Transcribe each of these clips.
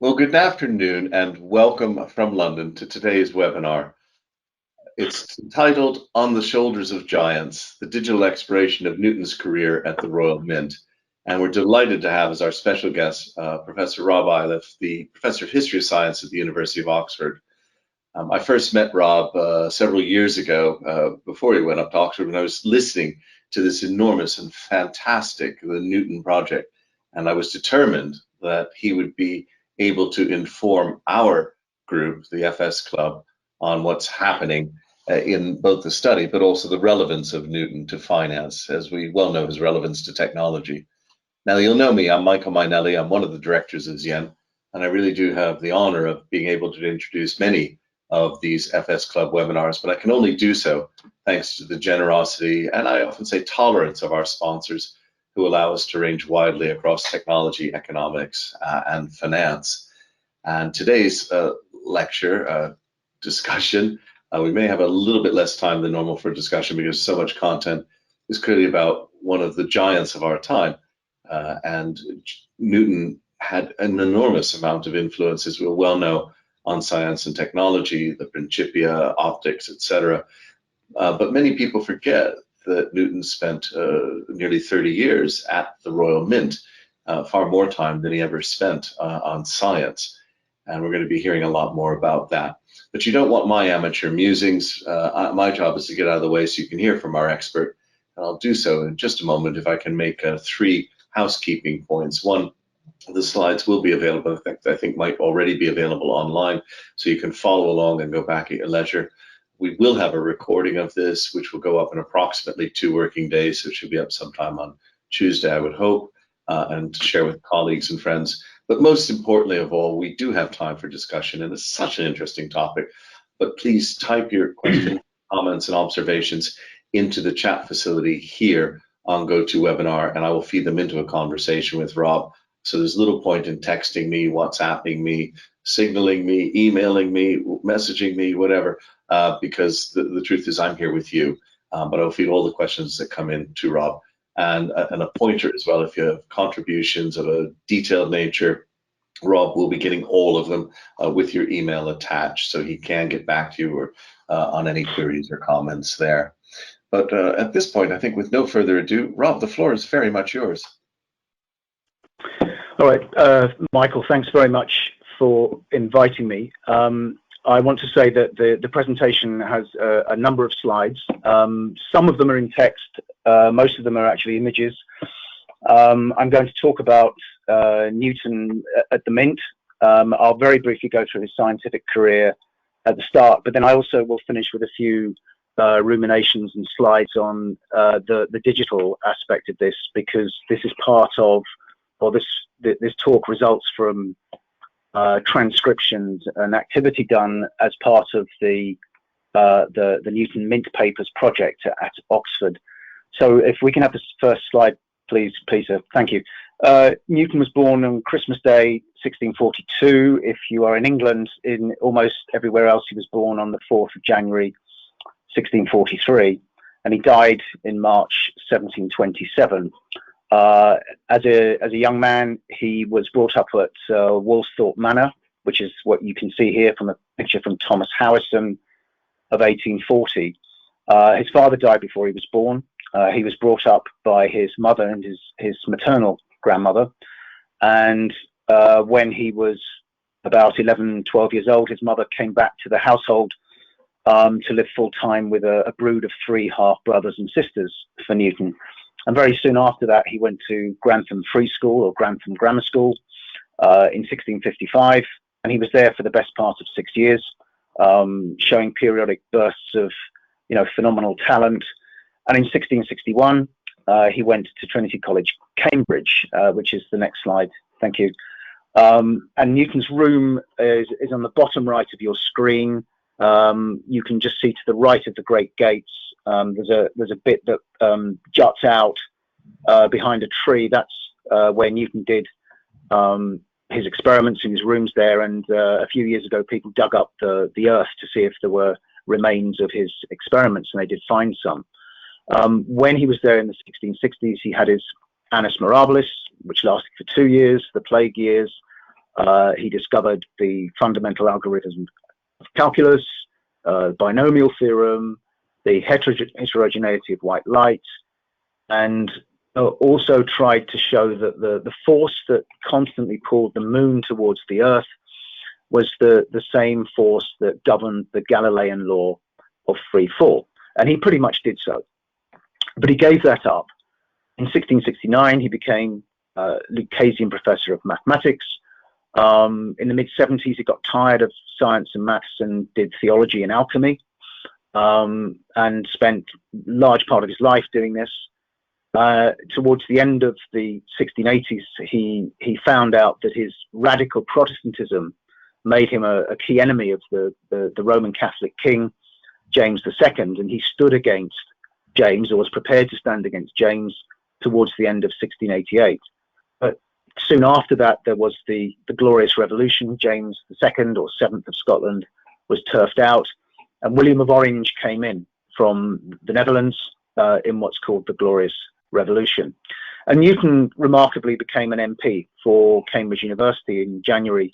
Well, good afternoon and welcome from London to today's webinar. It's entitled On the Shoulders of Giants, the Digital Exploration of Newton's Career at the Royal Mint. And we're delighted to have as our special guest, Professor Rob Iliffe, the Professor of History of Science at the University of Oxford. I first met Rob several years ago, before he went up to Oxford, when I was listening to this enormous and fantastic, the Newton project. And I was determined that he would be able to inform our group, the FS Club, on what's happening in both the study, but also the relevance of Newton to finance, as we well know his relevance to technology. Now, you'll know me, I'm Michael Mainelli, I'm one of the directors of Zien, and I really do have the honor of being able to introduce many of these FS Club webinars, but I can only do so thanks to the generosity, and I often say tolerance, of our sponsors, who allow us to range widely across technology, economics, and finance. And today's lecture discussion, we may have a little bit less time than normal for discussion because so much content is clearly about one of the giants of our time. And Newton had an enormous amount of influence, as we well know, on science and technology, the Principia, optics, etc. But many people forget that Newton spent nearly 30 years at the Royal Mint, far more time than he ever spent on science. And we're going to be hearing a lot more about that. But you don't want my amateur musings. My job is to get out of the way so you can hear from our expert. And I'll do so in just a moment if I can make three housekeeping points. One, the slides will be available. In fact, I think might already be available online, so you can follow along and go back at your leisure. We will have a recording of this, which will go up in approximately 2 working days, so it should be up sometime on Tuesday, I would hope, and share with colleagues and friends. But most importantly of all, we do have time for discussion, and it's such an interesting topic. But please type your questions, comments, and observations into the chat facility here on GoToWebinar, and I will feed them into a conversation with Rob. So there's little point in texting me, WhatsApping me, signaling me, emailing me, messaging me, whatever, because the truth is I'm here with you. But I'll feed all the questions that come in to Rob. And a pointer as well, if you have contributions of a detailed nature, Rob will be getting all of them with your email attached, so he can get back to you or, on any queries or comments there. But at this point, I think with no further ado, Rob, the floor is very much yours. All right, Michael, thanks very much for inviting me. I want to say that the presentation has a number of slides. Some of them are in text, most of them are actually images. I'm going to talk about Newton at the Mint. I'll very briefly go through his scientific career at the start, but then I also will finish with a few ruminations and slides on the digital aspect of this, because this is part of, or this talk results from transcriptions and activity done as part of the Newton Mint Papers project at Oxford. So if we can have the first slide, please, Peter. Thank you. Newton was born on Christmas Day, 1642. If you are in England, in almost everywhere else, he was born on the 4th of January, 1643, and he died in March 1727. As a young man, he was brought up at Woolsthorpe Manor, which is what you can see here from a picture from Thomas Howison of 1840. His father died before he was born. He was brought up by his mother and his maternal grandmother. And when he was about 11, 12 years old, his mother came back to the household to live full-time with a brood of 3 half-brothers and sisters for Newton. And very soon after that, he went to Grantham Free School, or Grantham Grammar School, in 1655, and he was there for the best part of 6 years, showing periodic bursts of, phenomenal talent. And in 1661, he went to Trinity College, Cambridge, which is the next slide. Thank you. And Newton's room is on the bottom right of your screen. You can just see to the right of the Great Gates. There's a bit that juts out behind a tree. That's where Newton did his experiments in his rooms there. And a few years ago, people dug up the earth to see if there were remains of his experiments, and they did find some. When he was there in the 1660s, he had his annus mirabilis, which lasted for 2 years, the plague years. He discovered the fundamental algorithm of calculus, binomial theorem, the heterogeneity of white light, and also tried to show that the force that constantly pulled the moon towards the Earth was the same force that governed the Galilean law of free fall. And he pretty much did so. But he gave that up. In 1669, he became Lucasian professor of mathematics. In the mid-70s, he got tired of science and maths and did theology and alchemy, and spent a large part of his life doing this. Towards the end of the 1680s, he found out that his radical Protestantism made him a key enemy of the Roman Catholic king, James II, and he stood against James, or was prepared to stand against James, towards the end of 1688. But soon after that, there was the Glorious Revolution. James II, or 7th of Scotland, was turfed out, and William of Orange came in from the Netherlands in what's called the Glorious Revolution. And Newton remarkably became an MP for Cambridge University in January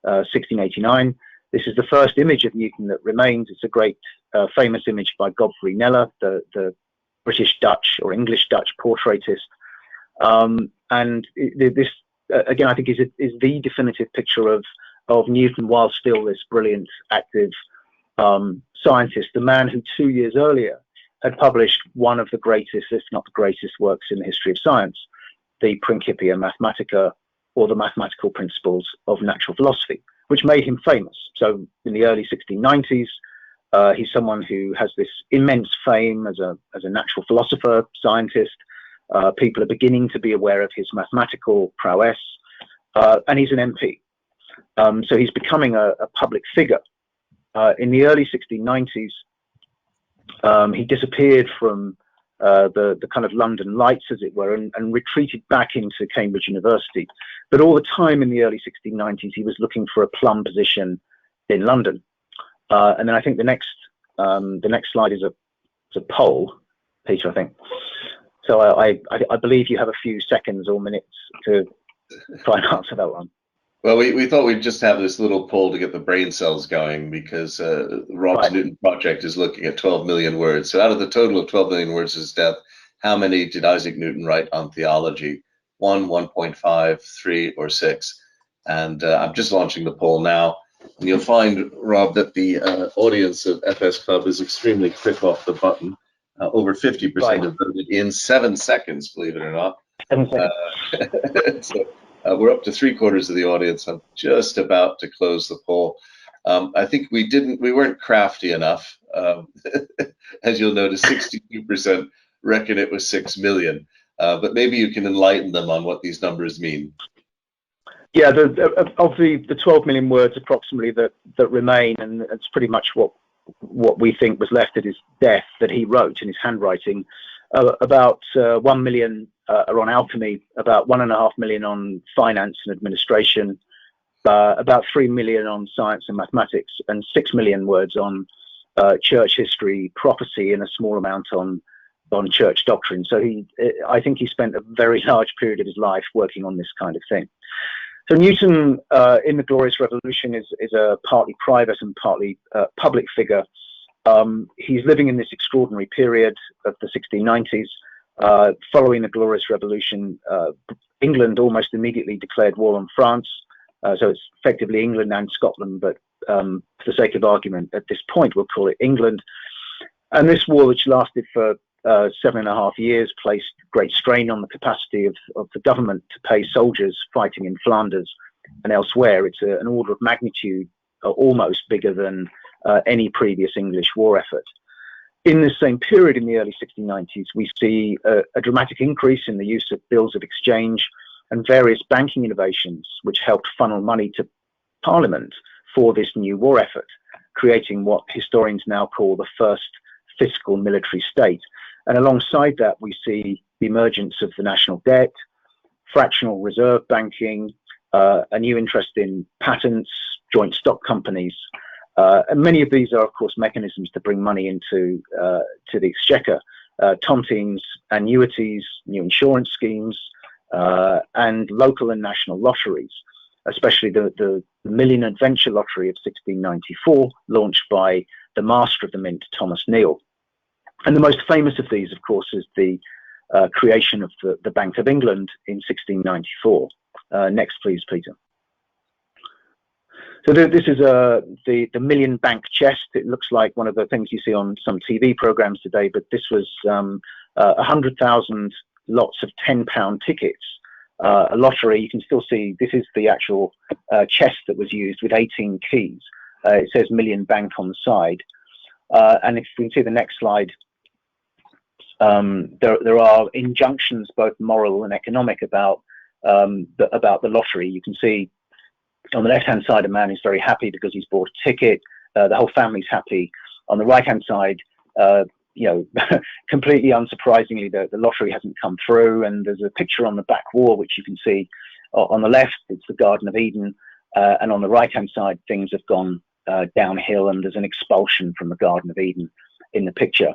1689. This is the first image of Newton that remains. It's a great famous image by Godfrey Kneller, the British Dutch or English Dutch portraitist. And this, again, I think is the definitive picture of Newton while still this brilliant, active scientist, the man who 2 years earlier had published one of the greatest, if not the greatest, works in the history of science, the Principia Mathematica, or the Mathematical Principles of Natural Philosophy, which made him famous. So in the early 1690s, he's someone who has this immense fame as a natural philosopher, scientist. People are beginning to be aware of his mathematical prowess, and he's an MP. So he's becoming a public figure. In the early 1690s, he disappeared from the kind of London lights, as it were, and retreated back into Cambridge University. But all the time in the early 1690s, he was looking for a plum position in London. And then I think the next slide is a poll, Peter, I think. So I believe you have a few seconds or minutes to try and answer that one. Well, we thought we'd just have this little poll to get the brain cells going, because Rob's Newton project is looking at 12 million words. So out of the total of 12 million words of his death, how many did Isaac Newton write on theology? 1, 1.5, 3, or 6? And I'm just launching the poll now. And you'll find, Rob, that the audience of FS Club is extremely quick off the button. Over 50% have voted in 7 seconds, believe it or not. 7 seconds. So, we're up to 3/4 of the audience. I'm just about to close the poll. I think we weren't crafty enough. As you'll notice, 62% reckon it was 6 million. But maybe you can enlighten them on what these numbers mean. Yeah, of the 12 million words approximately that remain, and it's pretty much what we think was left at his death that he wrote in his handwriting. About 1 million are on alchemy, about 1.5 million on finance and administration, about 3 million on science and mathematics, and 6 million words on church history, prophecy, and a small amount on church doctrine. So I think he spent a very large period of his life working on this kind of thing. So Newton, in the Glorious Revolution, is a partly private and partly public figure. He's living in this extraordinary period of the 1690s. Following the Glorious Revolution, England almost immediately declared war on France. So it's effectively England and Scotland, but for the sake of argument, at this point, we'll call it England. And this war, which lasted for 7.5 years, placed great strain on the capacity of the government to pay soldiers fighting in Flanders and elsewhere. It's an order of magnitude almost bigger than any previous English war effort. In this same period, in the early 1690s, we see a dramatic increase in the use of bills of exchange and various banking innovations, which helped funnel money to Parliament for this new war effort, creating what historians now call the first fiscal military state. And alongside that, we see the emergence of the national debt, fractional reserve banking, a new interest in patents, joint stock companies. And many of these are, of course, mechanisms to bring money into to the exchequer, tontines, annuities, new insurance schemes, and local and national lotteries. especially the Million Adventure Lottery of 1694, launched by the master of the mint, Thomas Neal. And the most famous of these, of course, is the creation of the Bank of England in 1694. Next, please, Peter. So this is the Million Bank chest. It looks like one of the things you see on some TV programs today, but this was 100,000 lots of £10 tickets. A lottery. You can still see this is the actual chest that was used with 18 keys. It says Million Bank on the side. And if we can see the next slide, there are injunctions, both moral and economic, about the lottery. You can see on the left-hand side, a man is very happy because he's bought a ticket. The whole family's happy. On the right-hand side, completely unsurprisingly, the lottery hasn't come through. And there's a picture on the back wall, which you can see on the left. It's the Garden of Eden. And on the right-hand side, things have gone downhill, and there's an expulsion from the Garden of Eden in the picture.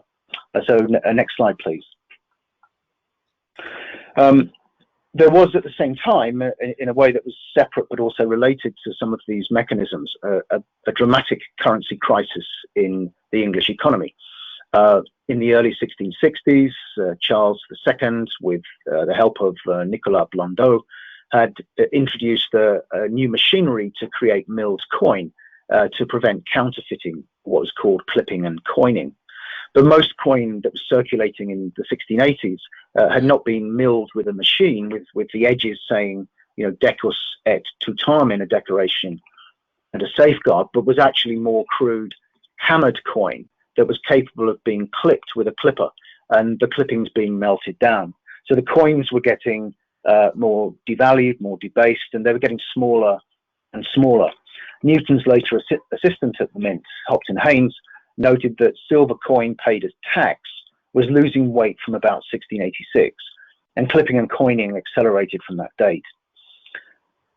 So next slide, please. There was at the same time, in a way that was separate but also related to some of these mechanisms, a dramatic currency crisis in the English economy. In the early 1660s, Charles II, with the help of Nicolas Blondeau, had introduced a new machinery to create milled coin to prevent counterfeiting, what was called clipping and coining. But most coin that was circulating in the 1680s had not been milled with a machine, with the edges saying, decus et tutamen, a declaration and a safeguard, but was actually more crude hammered coin that was capable of being clipped with a clipper, and the clippings being melted down. So the coins were getting more devalued, more debased, and they were getting smaller and smaller. Newton's later assistant at the Mint, Hopton Haynes, noted that silver coin paid as tax was losing weight from about 1686, and clipping and coining accelerated from that date.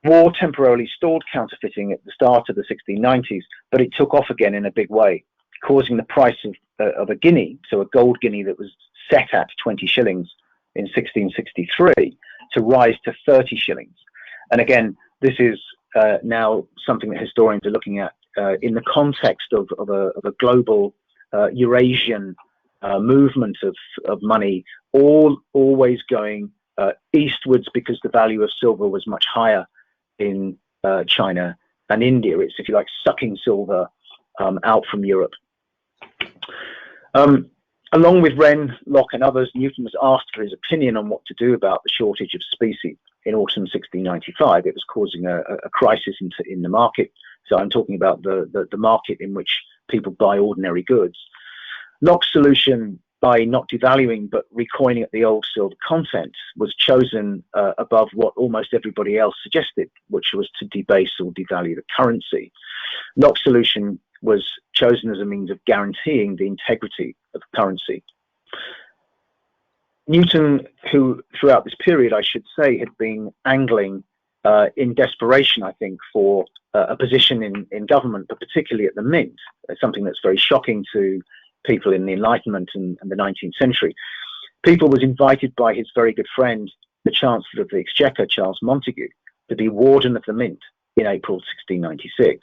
War temporarily stalled counterfeiting at the start of the 1690s, but it took off again in a big way, causing the price of a guinea, so a gold guinea that was set at 20 shillings in 1663, to rise to 30 shillings. And again, this is now something that historians are looking at in the context of a global Eurasian movement of money, always going eastwards, because the value of silver was much higher in China and India. It's, if you like, sucking silver out from Europe. Along with Wren, Locke and others, Newton was asked for his opinion on what to do about the shortage of specie in autumn 1695. It was causing a crisis in the market. So I'm talking about the market in which people buy ordinary goods. Locke's solution, by not devaluing but recoining at the old silver content, was chosen above what almost everybody else suggested, which was to debase or devalue the currency. Locke's solution was chosen as a means of guaranteeing the integrity of the currency. Newton, who throughout this period, I should say, had been angling in desperation, I think, for a position in government, but particularly at the Mint, something that's very shocking to people in the Enlightenment and the 19th century. People was invited by his very good friend, the Chancellor of the Exchequer, Charles Montague, to be Warden of the Mint in April 1696.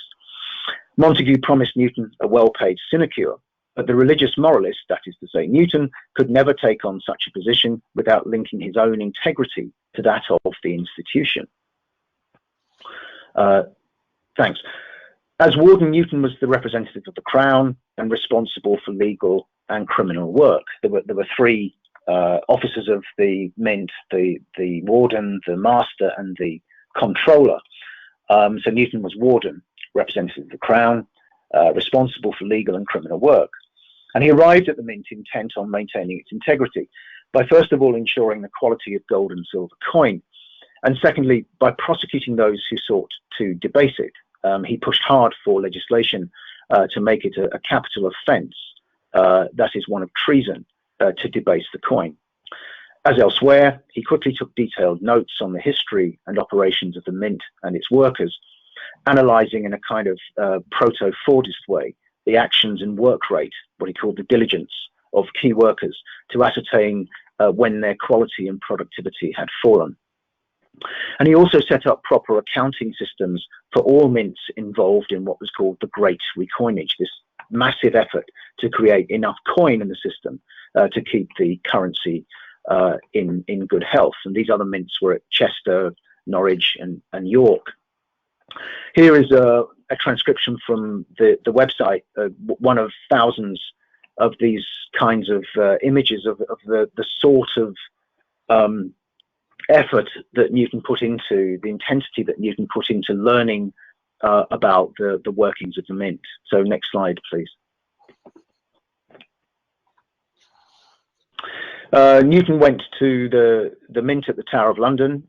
Montague promised Newton a well-paid sinecure, but the religious moralist, that is to say Newton, could never take on such a position without linking his own integrity to that of the institution. Thanks. As Warden, Newton was the representative of the Crown and responsible for legal and criminal work. There were three officers of the Mint, the Warden, the Master, and the Controller. So Newton was Warden, representative of the Crown, responsible for legal and criminal work. And he arrived at the Mint intent on maintaining its integrity by, first of all, ensuring the quality of gold and silver coin, and secondly, by prosecuting those who sought to debase it. He pushed hard for legislation to make it a capital offence, that is one of treason, to debase the coin. As elsewhere, he quickly took detailed notes on the history and operations of the Mint and its workers, analysing in a kind of proto-Fordist way the actions and work rate, what he called the diligence, of key workers to ascertain when their quality and productivity had fallen. And he also set up proper accounting systems for all mints involved in what was called the Great Recoinage, this massive effort to create enough coin in the system to keep the currency in good health. And these other mints were at Chester, Norwich, and York. Here is a transcription from the website, one of thousands of these kinds of images of the sort of effort that Newton put into, the intensity that Newton put into learning about the workings of the mint. So next slide, please. Newton went to the mint at the Tower of London.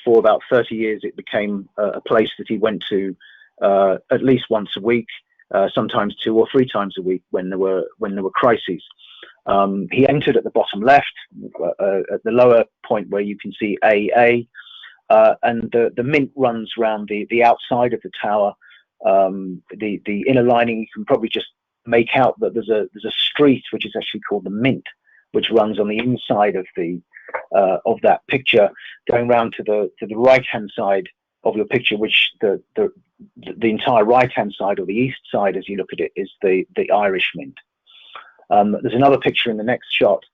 For about 30 years, it became a place that he went to at least once a week, sometimes 2 or 3 times a week when there were crises. He entered at the bottom left, at the lower point where you can see AA, and the mint runs around the outside of the tower. The inner lining, you can probably just make out that there's a street which is actually called the Mint, which runs on the inside of that picture, going round to the right hand side of your picture, which the entire right hand side, or the east side as you look at it, is the Irish Mint. There's another picture in the next shot,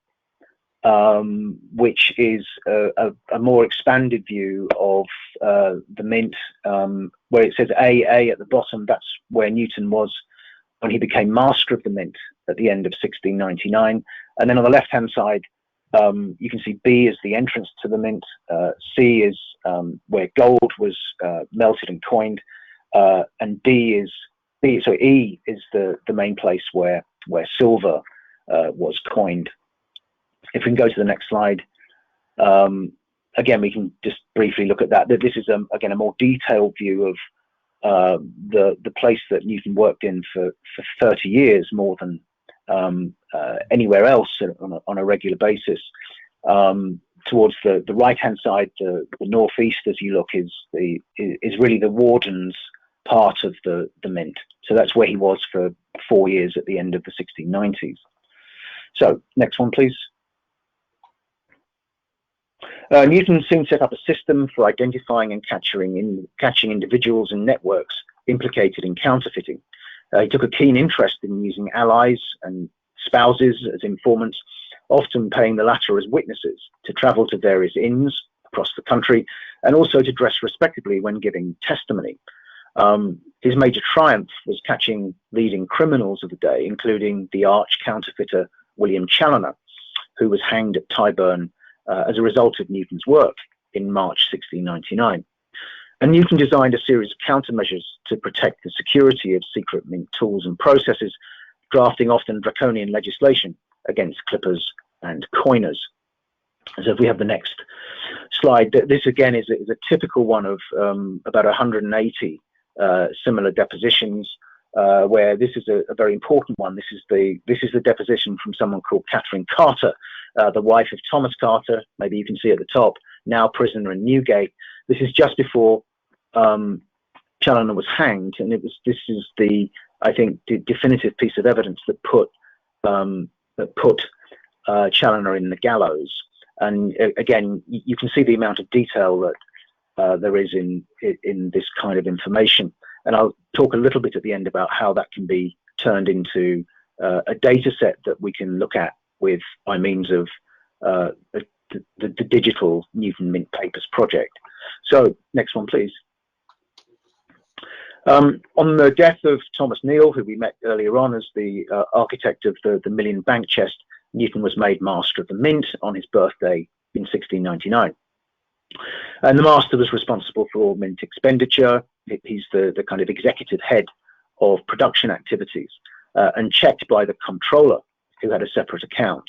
which is a more expanded view of the mint, where it says AA at the bottom. That's where Newton was when he became master of the mint at the end of 1699. And then on the left-hand side, you can see B is the entrance to the mint, C is where gold was melted and coined, and E is the main place where silver was coined. If we can go to the next slide, again, we can just briefly look at that. This is again a more detailed view of the place that Newton worked in for 30 years, more than anywhere else on a regular basis. Towards the right hand side, the northeast as you look is really the Warden's part of the mint. So that's where he was for 4 years at the end of the 1690s. So next one, please. Newton soon set up a system for identifying and catching individuals and networks implicated in counterfeiting. He took a keen interest in using allies and spouses as informants, often paying the latter as witnesses to travel to various inns across the country, and also to dress respectably when giving testimony. His major triumph was catching leading criminals of the day, including the arch counterfeiter William Challoner, who was hanged at Tyburn as a result of Newton's work in March 1699. And Newton designed a series of countermeasures to protect the security of secret mint tools and processes, drafting often draconian legislation against clippers and coiners. So if we have the next slide, this again is a typical one of about 180 similar depositions, where this is a very important one. This is the deposition from someone called Catherine Carter, the wife of Thomas Carter. Maybe you can see at the top, now prisoner in Newgate. This is just before Challoner was hanged, and this is the definitive piece of evidence that put Challoner in the gallows. And again, you can see the amount of detail that there is in this kind of information. And I'll talk a little bit at the end about how that can be turned into a data set that we can look at by means of the digital Newton Mint Papers project. So next one, please. On the death of Thomas Neal, who we met earlier on as the architect of the Million Bank Chest, Newton was made master of the mint on his birthday in 1699. And the master was responsible for all mint expenditure. He's the kind of executive head of production activities, and checked by the comptroller, who had a separate account.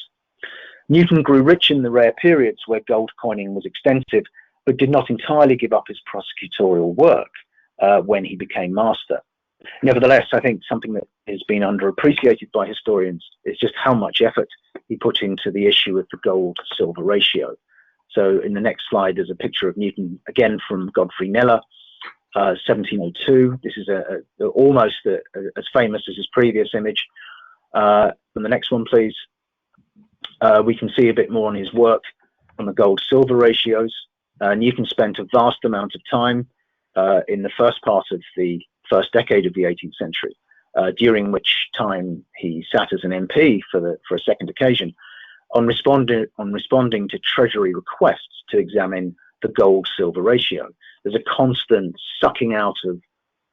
Newton grew rich in the rare periods where gold coining was extensive, but did not entirely give up his prosecutorial work when he became master. Nevertheless, I think something that has been underappreciated by historians is just how much effort he put into the issue of the gold-silver ratio. So in the next slide, there's a picture of Newton, again from Godfrey Kneller, 1702. This is almost as famous as his previous image. On the next one, please. We can see a bit more on his work on the gold-silver ratios. Newton spent a vast amount of time in the first part of the first decade of the 18th century, during which time he sat as an MP for a second occasion, on responding to Treasury requests to examine the gold-silver ratio. There's a constant sucking out of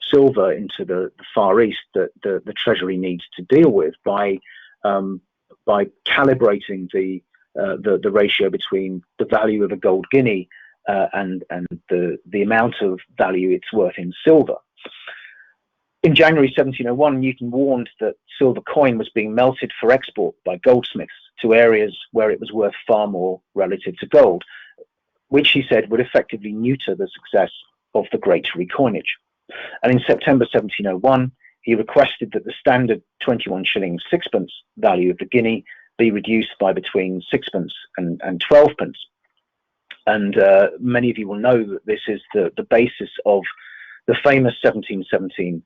silver into the Far East that the Treasury needs to deal with by calibrating the ratio between the value of a gold guinea and the amount of value it's worth in silver. In January 1701, Newton warned that silver coin was being melted for export by goldsmiths to areas where it was worth far more relative to gold, which he said would effectively neuter the success of the Great Recoinage. And in September 1701, he requested that the standard 21 shillings 6pence value of the guinea be reduced by between 6pence and 12pence. And many of you will know that this is the basis of the famous 1717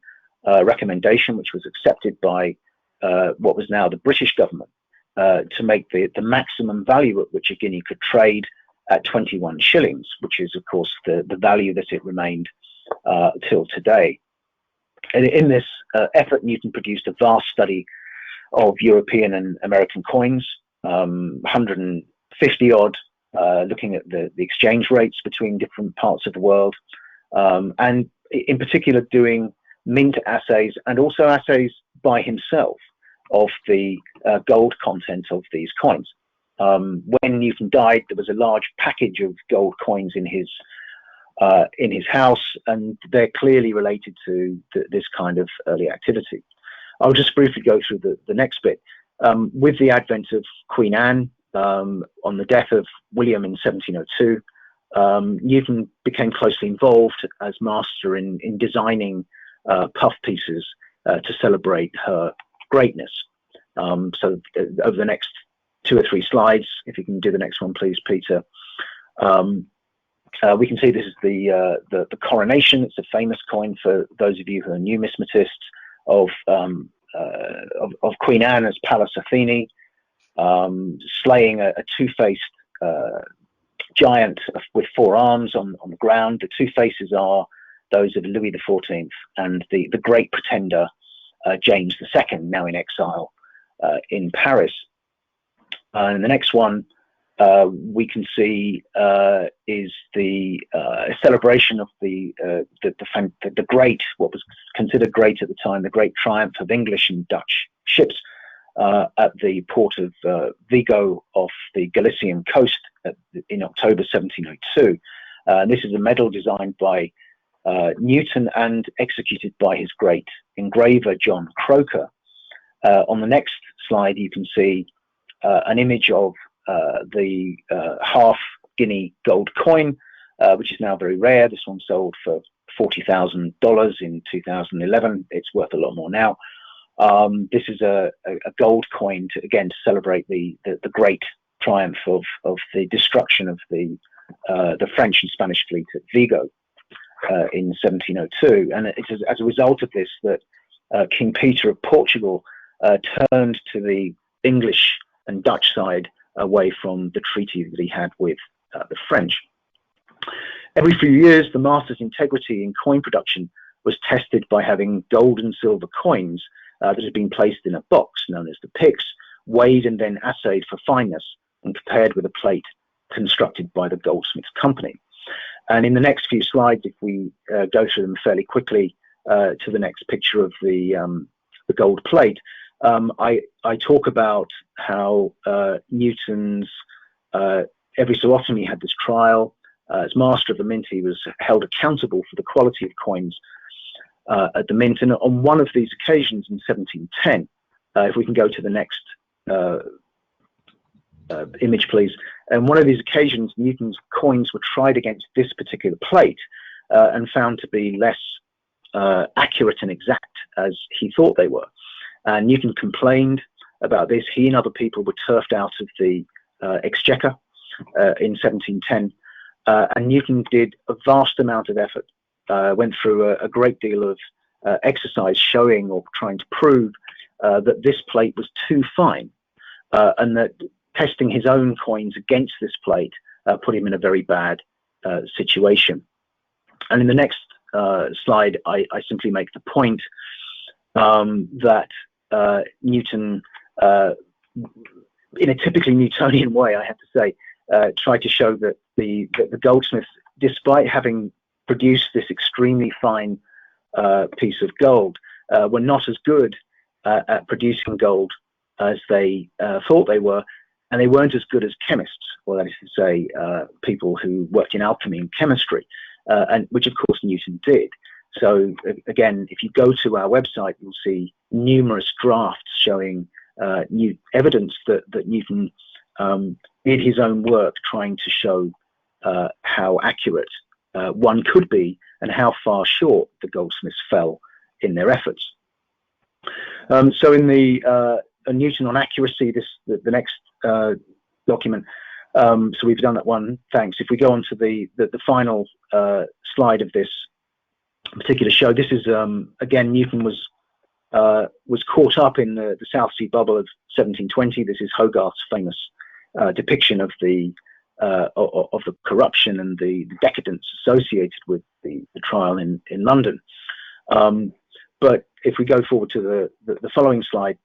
recommendation, which was accepted by what was now the British government, to make the maximum value at which a guinea could trade at 21 shillings, which is, of course, the value that it remained till today. And in this effort, Newton produced a vast study of European and American coins, 150 odd, looking at the exchange rates between different parts of the world, and in particular doing mint assays and also assays by himself of the gold content of these coins. When Newton died, there was a large package of gold coins in his house, and they're clearly related to this kind of early activity. I'll just briefly go through the next bit. With the advent of Queen Anne, on the death of William in 1702, Newton became closely involved as master in designing puff pieces to celebrate her greatness. So over the next 2 or 3 slides, if you can do the next one, please, Peter. We can see this is the coronation. It's a famous coin for those of you who are numismatists of Queen Anne as Pallas Athene, slaying a two-faced giant with 4 arms on the ground. The 2 faces are those of Louis XIV and the great pretender James II, now in exile in Paris. And the next one we can see is the celebration of the great, what was considered great at the time, the great triumph of English and Dutch ships at the port of Vigo off the Galician coast in October 1702. This is a medal designed by Newton and executed by his great engraver John Croker. On the next slide, you can see an image of the half guinea gold coin, which is now very rare. This one sold for $40,000 in 2011. It's worth a lot more now. This is a gold coin to celebrate the great triumph of the destruction of the French and Spanish fleet at Vigo in 1702. And it's as a result of this that King Peter of Portugal turned to the English and Dutch side away from the treaty that he had with the French. Every few years, the master's integrity in coin production was tested by having gold and silver coins that had been placed in a box known as the pyx, weighed and then assayed for fineness and compared with a plate constructed by the goldsmith's company. And in the next few slides, if we go through them fairly quickly to the next picture of the gold plate, I talk about how Newton's, every so often he had this trial. As master of the mint, he was held accountable for the quality of coins at the mint. And on one of these occasions in 1710, if we can go to the next image, please. And one of these occasions, Newton's coins were tried against this particular plate and found to be less accurate and exact as he thought they were. And Newton complained about this. He and other people were turfed out of the exchequer in 1710. And Newton did a vast amount of effort, went through a great deal of exercise showing or trying to prove that this plate was too fine, and that testing his own coins against this plate put him in a very bad situation. And in the next slide, I simply make the point that Newton, in a typically Newtonian way, I have to say, tried to show that the goldsmiths, despite having produced this extremely fine piece of gold, were not as good at producing gold as they thought they were, and they weren't as good as chemists, or that is to say, people who worked in alchemy and chemistry, and which of course Newton did. So again, if you go to our website, you'll see numerous drafts showing new evidence that Newton did his own work, trying to show how accurate one could be and how far short the goldsmiths fell in their efforts. So in the Newton on accuracy, the next document. So we've done that one. Thanks. If we go on to the final slide of this particular show, this is again, Newton was caught up in the South Sea bubble of 1720. This is Hogarth's famous depiction of the corruption and the decadence associated with the trial in London. But if we go forward to the following slide,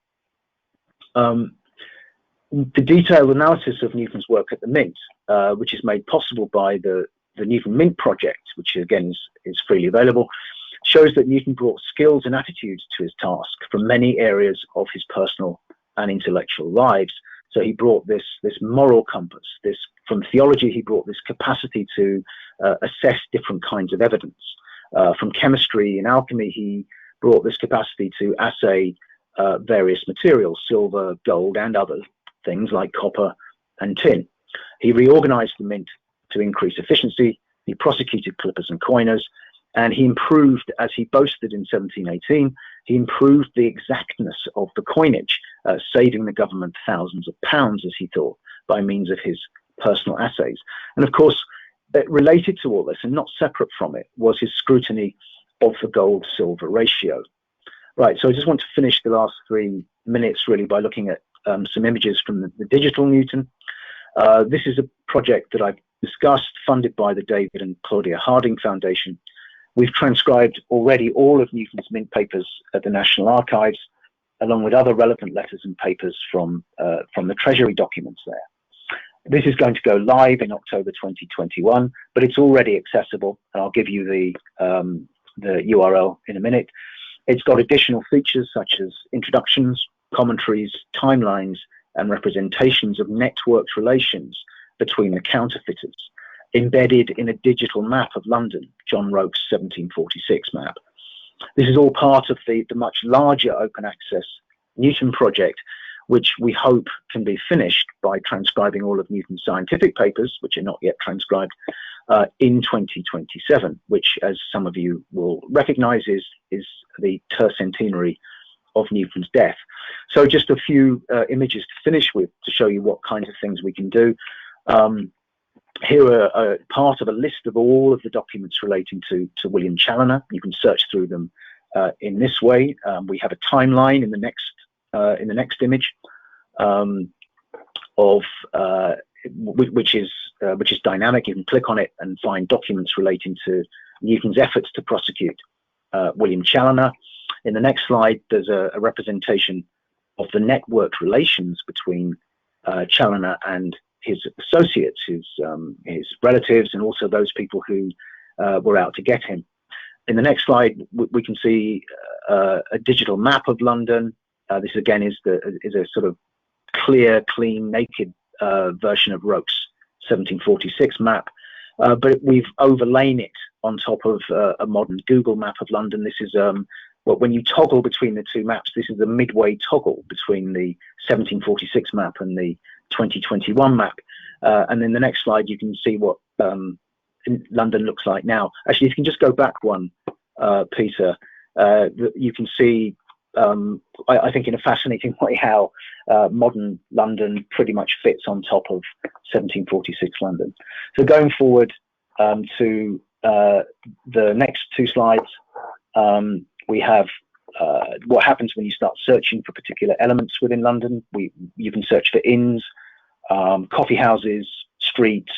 the detailed analysis of Newton's work at the Mint, which is made possible by the Newton Mint project, which again is freely available, shows that Newton brought skills and attitudes to his task from many areas of his personal and intellectual lives. So he brought this moral compass, from theology he brought this capacity to assess different kinds of evidence. From chemistry and alchemy he brought this capacity to assay various materials, silver, gold, and other things like copper and tin. He reorganized the Mint to increase efficiency. He prosecuted clippers and coiners, and he improved, as he boasted in 1718, he improved the exactness of the coinage, saving the government thousands of pounds, as he thought, by means of his personal assays. And of course, related to all this and not separate from it was his scrutiny of the gold-silver ratio. Right, so I just want to finish the last 3 minutes really by looking at some images from the digital Newton. This is a project that I've discussed, funded by the David and Claudia Harding Foundation. We've transcribed already all of Newton's Mint papers at the National Archives, along with other relevant letters and papers from the Treasury documents there. This is going to go live in October 2021, but it's already accessible, and I'll give you the URL in a minute. It's got additional features such as introductions, commentaries, timelines, and representations of networked relations between the counterfeiters, embedded in a digital map of London, John Roke's 1746 map. This is all part of the much larger open access Newton project, which we hope can be finished by transcribing all of Newton's scientific papers, which are not yet transcribed, in 2027, which, as some of you will recognize, is the tercentenary of Newton's death. So just a few images to finish with to show you what kinds of things we can do. Here are part of a list of all of the documents relating to William Challoner. You can search through them in this way. We have a timeline in the next image which is dynamic. You can click on it and find documents relating to Newton's efforts to prosecute William Challoner. In the next slide, there's a representation of the networked relations between Challoner and his associates, his relatives, and also those people who were out to get him. In the next slide, we can see a digital map of London. This again is a sort of clear, clean, naked version of Roke's 1746 map, but we've overlain it on top of a modern Google map of London. This is when you toggle between the two maps, this is a midway toggle between the 1746 map and the 2021 map. And in the next slide, you can see what London looks like now. Actually, if you can just go back one, Peter, you can see, I think in a fascinating way, how modern London pretty much fits on top of 1746 London. So going forward to the next two slides, we have what happens when you start searching for particular elements within London. You can search for inns, coffee houses, streets,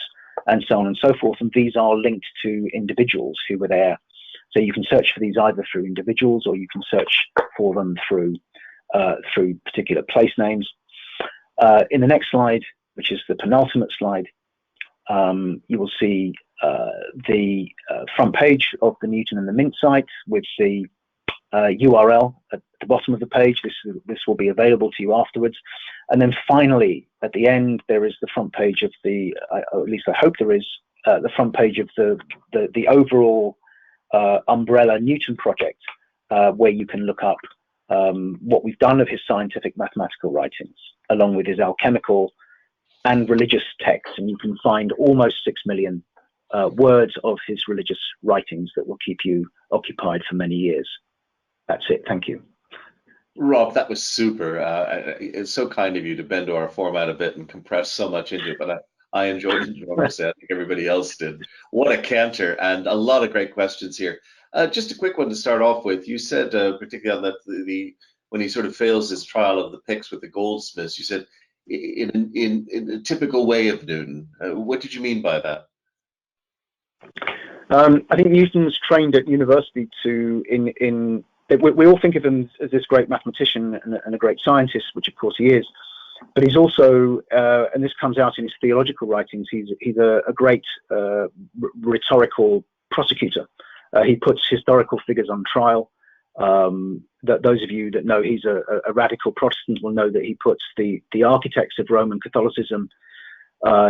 and so on and so forth. And these are linked to individuals who were there. So you can search for these either through individuals, or you can search for them through particular place names. In the next slide, which is the penultimate slide, you will see the front page of the Newton and the Mint site with the URL at the bottom of the page. This will be available to you afterwards. And then finally, at the end, there is the front page of the, or at least I hope there is, the front page of the overall umbrella Newton project, where you can look up what we've done of his scientific mathematical writings, along with his alchemical and religious texts. And you can find almost 6 million words of his religious writings that will keep you occupied for many years. That's it. Thank you. Rob, that was super. It's so kind of you to bend to our format a bit and compress so much into it, but I enjoyed it enormously. I think everybody else did. What a canter, and a lot of great questions here. Just a quick one to start off with. You said, particularly on when he sort of fails his trial of the picks with the goldsmiths, you said in a typical way of Newton. What did you mean by that? I think Newton's trained at university we all think of him as this great mathematician and a great scientist, which of course he is, but he's also, and this comes out in his theological writings, he's a great rhetorical prosecutor. He puts historical figures on trial. That those of you that know he's a radical Protestant will know that he puts the architects of Roman Catholicism,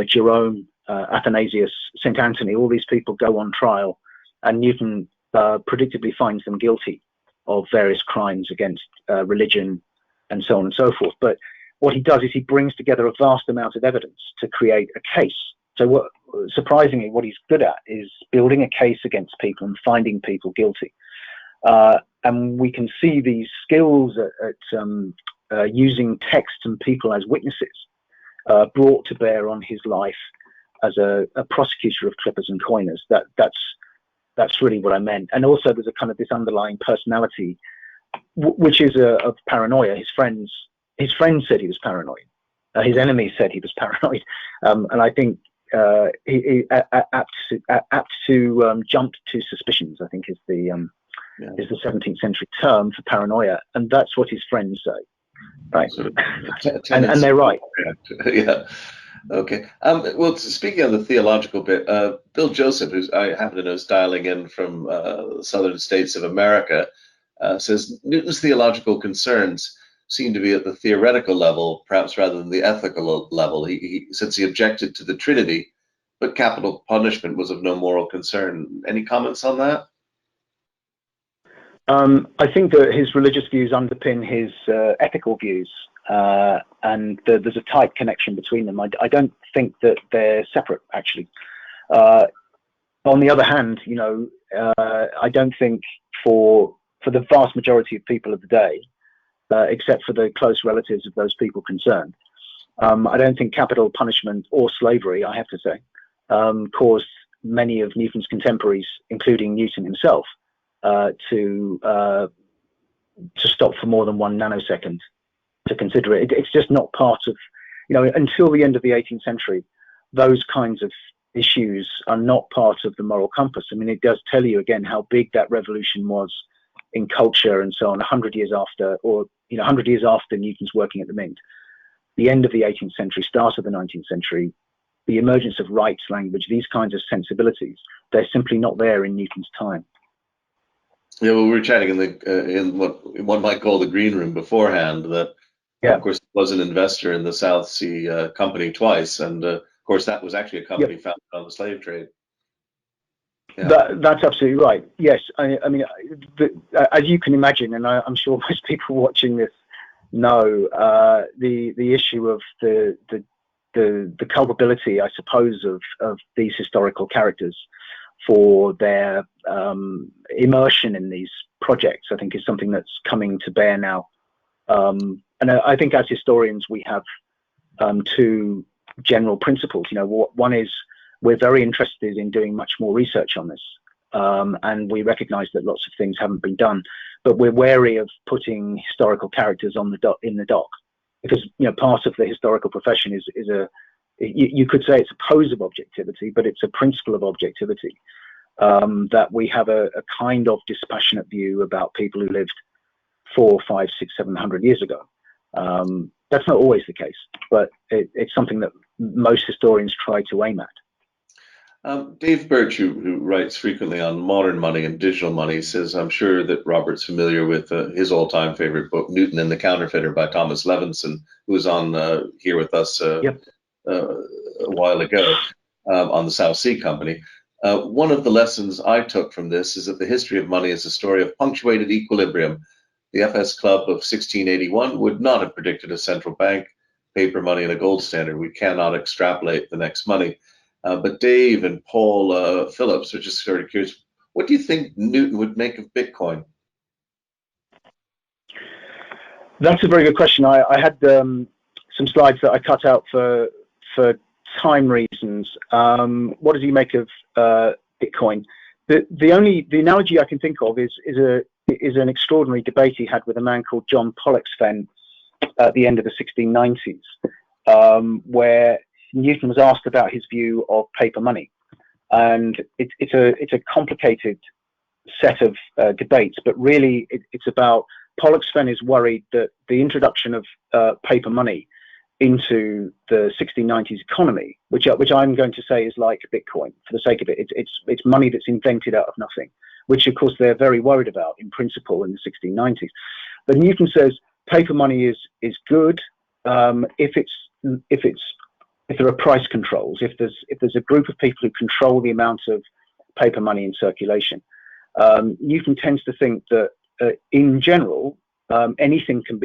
Jerome, Athanasius, St. Anthony, all these people go on trial, and Newton predictably finds them guilty of various crimes against religion and so on and so forth. But what he does is he brings together a vast amount of evidence to create a case. So surprisingly, what he's good at is building a case against people and finding people guilty. And we can see these skills at using text and people as witnesses brought to bear on his life as a prosecutor of clippers and coiners. That's really what I meant. And also there's a kind of this underlying personality, which is of paranoia. His friends said he was paranoid. His enemies said he was paranoid. And I think he apt to jump to suspicions, I think is the 17th century term for paranoia. And that's what his friends say. Right. Sort of and they're right. Yeah. Okay. Well, speaking of the theological bit, Bill Joseph, who I happen to know is dialing in from the southern states of America, says Newton's theological concerns seem to be at the theoretical level, perhaps rather than the ethical level. Since he objected to the Trinity, but capital punishment was of no moral concern. Any comments on that? I think that his religious views underpin his ethical views. And there's a tight connection between them. I don't think that they're separate, actually. On the other hand, I don't think for the vast majority of people of the day, except for the close relatives of those people concerned, I don't think capital punishment or slavery, I have to say, caused many of Newton's contemporaries, including Newton himself, to stop for more than 1 nanosecond to consider it. It's just not part of, until the end of the 18th century, those kinds of issues are not part of the moral compass. I mean, it does tell you again how big that revolution was in culture and so on. 100 years after, 100 years after Newton's working at the Mint, the end of the 18th century, start of the 19th century, the emergence of rights language, these kinds of sensibilities, they're simply not there in Newton's time. Yeah, well, we were chatting in what one might call the green room beforehand. That, of course, was an investor in the South Sea Company twice, and of course, that was actually a company founded on the slave trade. Yeah. That's absolutely right. Yes, I mean, as you can imagine, and I'm sure most people watching this know, the issue of the culpability, I suppose, of these historical characters for their immersion in these projects, I think is something that's coming to bear now. And I think as historians, we have two general principles. One is we're very interested in doing much more research on this. And we recognize that lots of things haven't been done, but we're wary of putting historical characters on in the dock, because part of the historical profession is you could say it's a pose of objectivity, but it's a principle of objectivity, that we have a kind of dispassionate view about people who lived 4, 5, 6, 700 years ago. That's not always the case, but it's something that most historians try to aim at. Dave Birch, who writes frequently on modern money and digital money, says, I'm sure that Robert's familiar with his all-time favorite book, Newton and the Counterfeiter by Thomas Levinson, who was on here with us Yep. A while ago on the South Sea Company. One of the lessons I took from this is that the history of money is a story of punctuated equilibrium. The FS Club of 1681 would not have predicted a central bank, paper money, and a gold standard. We cannot extrapolate the next money. But Dave and Paul Phillips are just sort of curious, what do you think Newton would make of Bitcoin? That's a very good question. I had some slides that I cut out for time reasons. What does he make of Bitcoin? The analogy I can think of is an extraordinary debate he had with a man called John Pollexfen at the end of the 1690s, where Newton was asked about his view of paper money, and it's a complicated set of debates, but really it's about Pollexfen is worried that the introduction of paper money into the 1690s economy, which I'm going to say is like Bitcoin for the sake of it. It's money that's invented out of nothing, which of course they're very worried about in principle in the 1690s. But Newton says paper money is good if there are price controls, if there's a group of people who control the amount of paper money in circulation. Newton tends to think that in general, anything can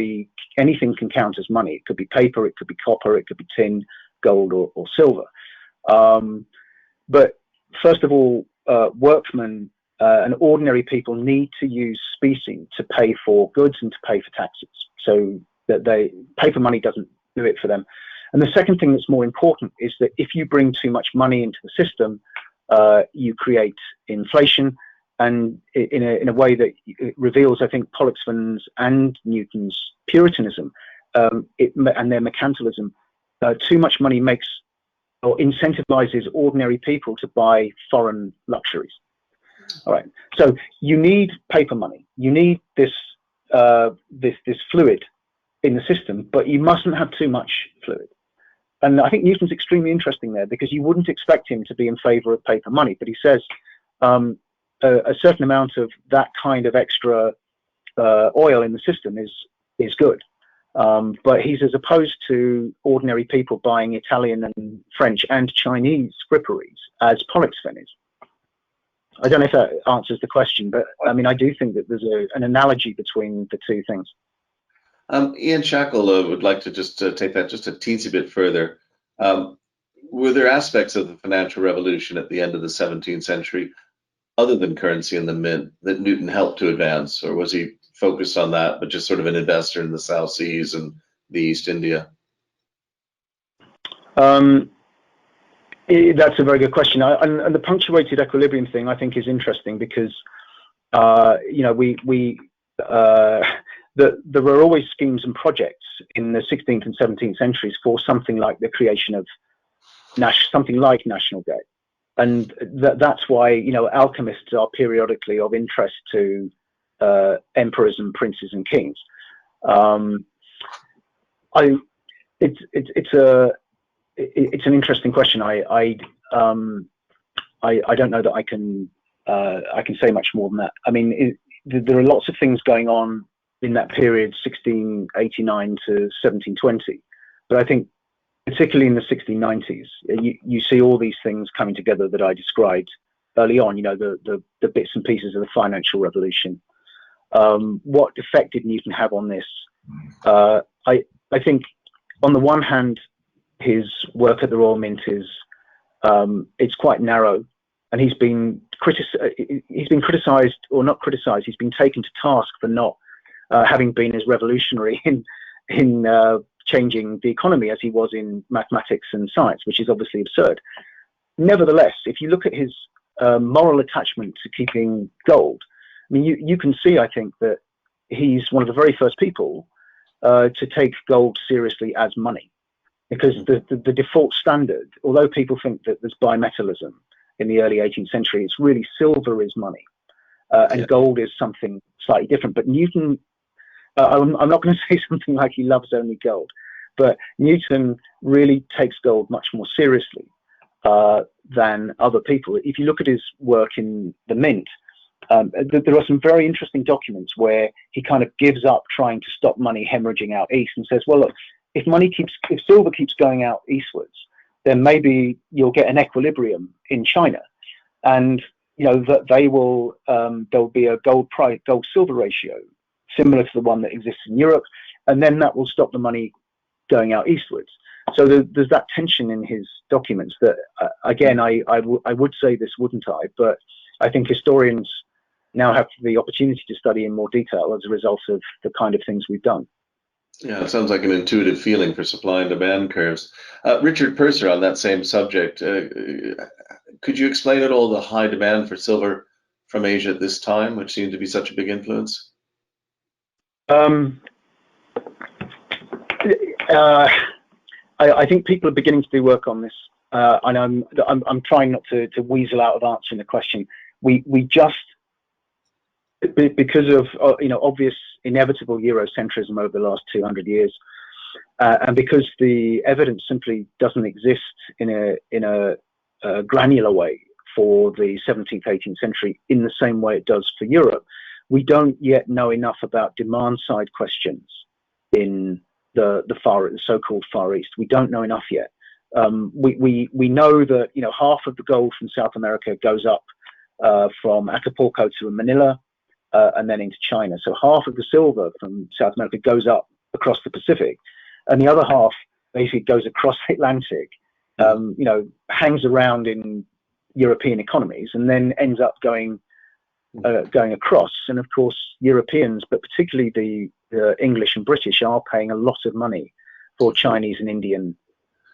count as money. It could be paper, it could be copper, it could be tin, gold, or silver. But first of all, workmen and ordinary people need to use specie to pay for goods and to pay for taxes. So that paper money doesn't do it for them. And the second thing that's more important is that if you bring too much money into the system, you create inflation, and in a way that it reveals, I think, Pollexfen's and Newton's Puritanism and their mercantilism. Too much money makes or incentivizes ordinary people to buy foreign luxuries. All right, so you need paper money. You need this fluid in the system, but you mustn't have too much fluid. And I think Newton's extremely interesting there, because you wouldn't expect him to be in favor of paper money, but he says a certain amount of that kind of extra oil in the system is good. But he's as opposed to ordinary people buying Italian and French and Chinese fripperies as Pollexfen is. I don't know if that answers the question, but I mean, I do think that there's an analogy between the two things. Ian Shackle would like to just take that just a teensy bit further. Were there aspects of the financial revolution at the end of the 17th century, other than currency in the mint, that Newton helped to advance, or was he focused on that, but just sort of an investor in the South Seas and the East India? That's a very good question. And the punctuated equilibrium thing, I think, is interesting because, there were always schemes and projects in the 16th and 17th centuries for something like the creation of something like national debt. And that's why, alchemists are periodically of interest to emperors and princes and kings. It's an interesting question. I don't know that I can say much more than that. I mean, there are lots of things going on in that period, 1689 to 1720. But I think particularly in the 1690s, you see all these things coming together that I described early on, the bits and pieces of the financial revolution. What effect did Newton have on this? I think on the one hand, his work at the Royal Mint is it's quite narrow, and he's been criticized, or not criticized, he's been taken to task for not having been as revolutionary in changing the economy as he was in mathematics and science, which is obviously absurd. Nevertheless, if you look at his moral attachment to keeping gold, I mean, you can see, I think, that he's one of the very first people to take gold seriously as money. because the default standard, although people think that there's bimetallism in the early 18th century, it's really silver is money, and gold is something slightly different. But Newton, I'm not going to say something like he loves only gold, but Newton really takes gold much more seriously than other people. If you look at his work in the Mint, there are some very interesting documents where he kind of gives up trying to stop money hemorrhaging out east and says, well, look, if silver keeps going out eastwards, then maybe you'll get an equilibrium in China, and that there'll be a gold silver ratio similar to the one that exists in Europe, and then that will stop the money going out eastwards. So there's that tension in his documents that, again, I would say this, wouldn't I? But I think historians now have the opportunity to study in more detail as a result of the kind of things we've done. Yeah, it sounds like an intuitive feeling for supply and demand curves. Richard Purser, on that same subject, could you explain at all the high demand for silver from Asia at this time, which seemed to be such a big influence? I think people are beginning to do work on this, and I'm trying not to weasel out of answering the question. We just, because of obvious inevitable Eurocentrism over the last 200 years, and because the evidence simply doesn't exist in a granular way for the 17th, 18th century in the same way it does for Europe, we don't yet know enough about demand side questions in the so-called Far East. We don't know enough yet. We know that half of the gold from South America goes up from Acapulco to Manila and then into China. So half of the silver from South America goes up across the Pacific, and the other half basically goes across the Atlantic, hangs around in European economies, and then ends up going across. And of course, Europeans, but particularly the English and British, are paying a lot of money for Chinese and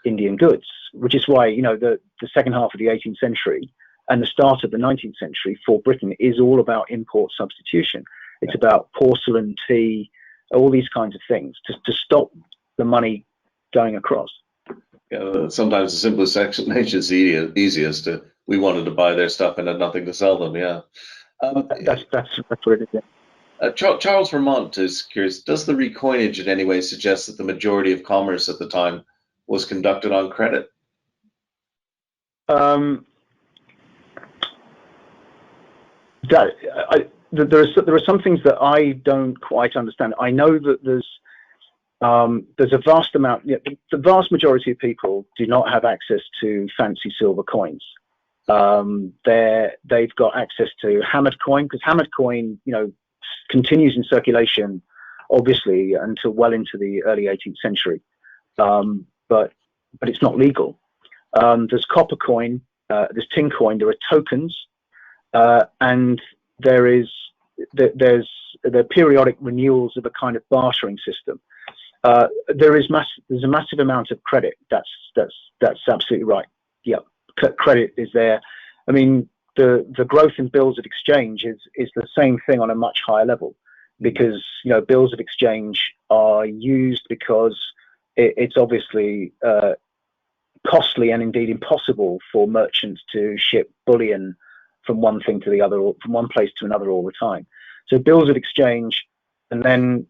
Indian goods, which is why the second half of the 18th century and the start of the 19th century for Britain is all about import substitution. It's about porcelain, tea, all these kinds of things to stop the money going across. Sometimes the simplest explanation is the easiest. We wanted to buy their stuff and had nothing to sell them. Yeah, that's what it is. Yeah. Charles Vermont is curious. Does the recoinage in any way suggest that the majority of commerce at the time was conducted on credit? There are some things that I don't quite understand. I know that there's a vast amount. The vast majority of people do not have access to fancy silver coins. They've got access to hammered coin, because hammered coin, continues in circulation, obviously, until well into the early 18th century. But it's not legal. There's copper coin, there's tin coin, there are tokens, and there's periodic renewals of a kind of bartering system. There's a massive amount of credit. That's absolutely right. Yeah, credit is there. I mean, the growth in bills of exchange is the same thing on a much higher level, because bills of exchange are used because it's obviously costly and indeed impossible for merchants to ship bullion from one thing to the other, or from one place to another all the time. So bills of exchange, and then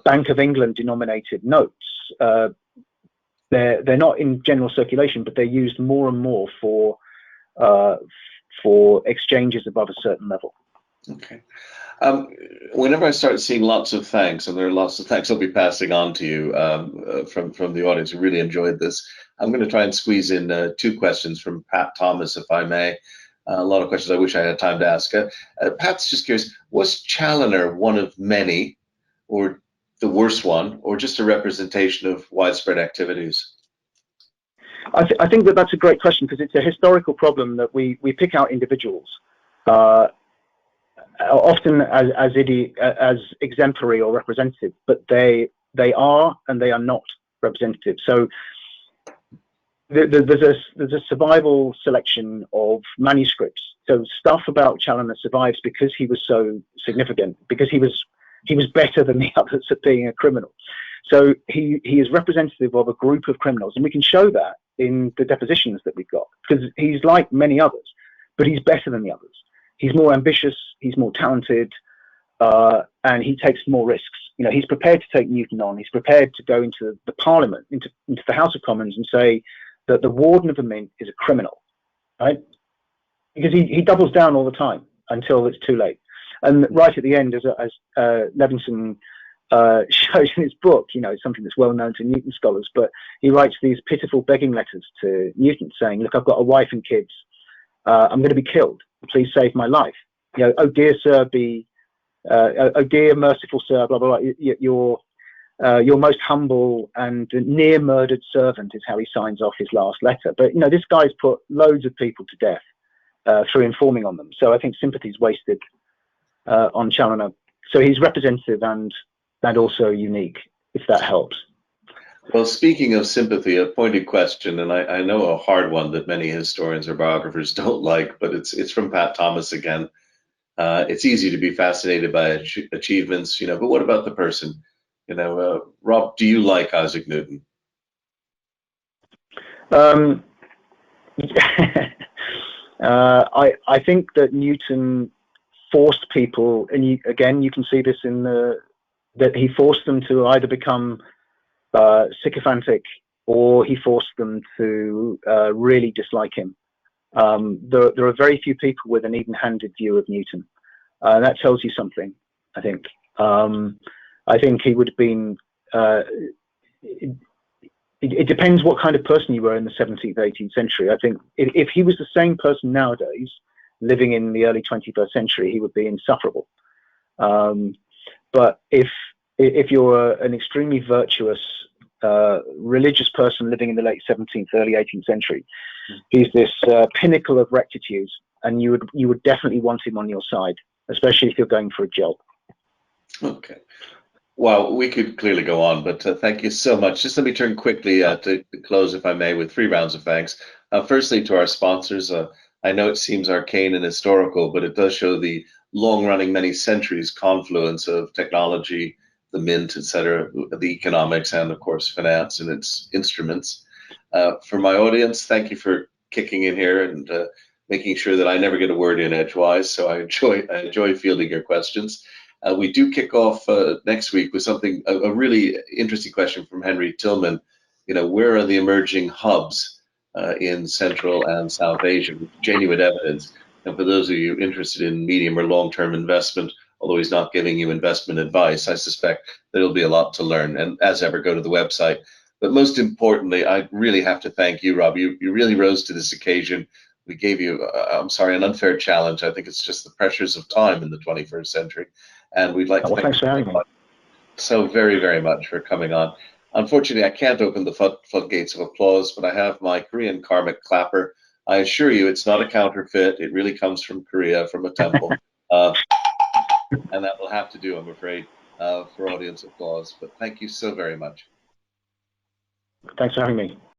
Bank of England denominated notes. They're not in general circulation, but they're used more and more for exchanges above a certain level. Okay. Whenever I start seeing lots of thanks, and there are lots of thanks I'll be passing on to you from the audience who really enjoyed this, I'm going to try and squeeze in two questions from Pat Thomas, if I may. A lot of questions I wish I had time to ask. Pat's just curious, was Challoner one of many, or the worst one, or just a representation of widespread activities? I think that's a great question, because it's a historical problem that we pick out individuals, often as exemplary or representative, but they are and they are not representative. So there's a survival selection of manuscripts. So stuff about Challoner survives because he was so significant, because he was better than the others at being a criminal. So he is representative of a group of criminals, and we can show that in the depositions that we've got, because he's like many others, but he's better than the others. He's more ambitious, he's more talented, and he takes more risks. You know, he's prepared to take Newton on. He's prepared to go into the Parliament, into the House of Commons, and say that the Warden of the Mint is a criminal, right? Because he doubles down all the time until it's too late. And right at the end, as Levinson shows in his book, you know, it's something that's well known to Newton scholars, but he writes these pitiful begging letters to Newton saying, look, I've got a wife and kids. I'm going to be killed. Please save my life. You know, oh dear sir, oh dear merciful sir, blah, blah, blah. Your most humble and near murdered servant is how he signs off his last letter. But, you know, this guy's put loads of people to death through informing on them. So I think sympathy's wasted on Challoner. So he's representative and also unique, if that helps. Well, speaking of sympathy, a pointed question, and I know a hard one that many historians or biographers don't like, but it's from Pat Thomas again. It's easy to be fascinated by achievements, you know, but what about the person? You know, Rob, do you like Isaac Newton? I think that Newton forced people, and you can see this in that he forced them to either become sycophantic, or he forced them to really dislike him. There are very few people with an even-handed view of Newton. That tells you something, I think. I think he would have been. It depends what kind of person you were in the 17th, 18th century. I think if he was the same person nowadays, living in the early 21st century, he would be insufferable. But if you're an extremely virtuous, religious person living in the late 17th, early 18th century, he's this pinnacle of rectitude, and you would definitely want him on your side, especially if you're going for a job. Okay. Well, we could clearly go on, but thank you so much. Just let me turn quickly to close, if I may, with 3 rounds of thanks. Firstly, to our sponsors. I know it seems arcane and historical, but it does show the long-running, many centuries confluence of technology, the mint, etc., the economics, and of course finance and its instruments. For my audience, thank you for kicking in here and making sure that I never get a word in edgewise. So I enjoy fielding your questions. We do kick off next week with something, a really interesting question from Henry Tillman. You know, where are the emerging hubs in Central and South Asia with genuine evidence? And for those of you interested in medium or long-term investment, although he's not giving you investment advice, I suspect there'll be a lot to learn. And as ever, go to the website. But most importantly, I really have to thank you, Rob. You really rose to this occasion. We gave you, I'm sorry, an unfair challenge. I think it's just the pressures of time in the 21st century. And we'd like to thank you so very, very much for coming on. Unfortunately, I can't open the floodgates of applause, but I have my Korean karmic clapper. I assure you it's not a counterfeit. It really comes from Korea, from a temple. And that will have to do, I'm afraid, for audience applause. But thank you so very much. Thanks for having me.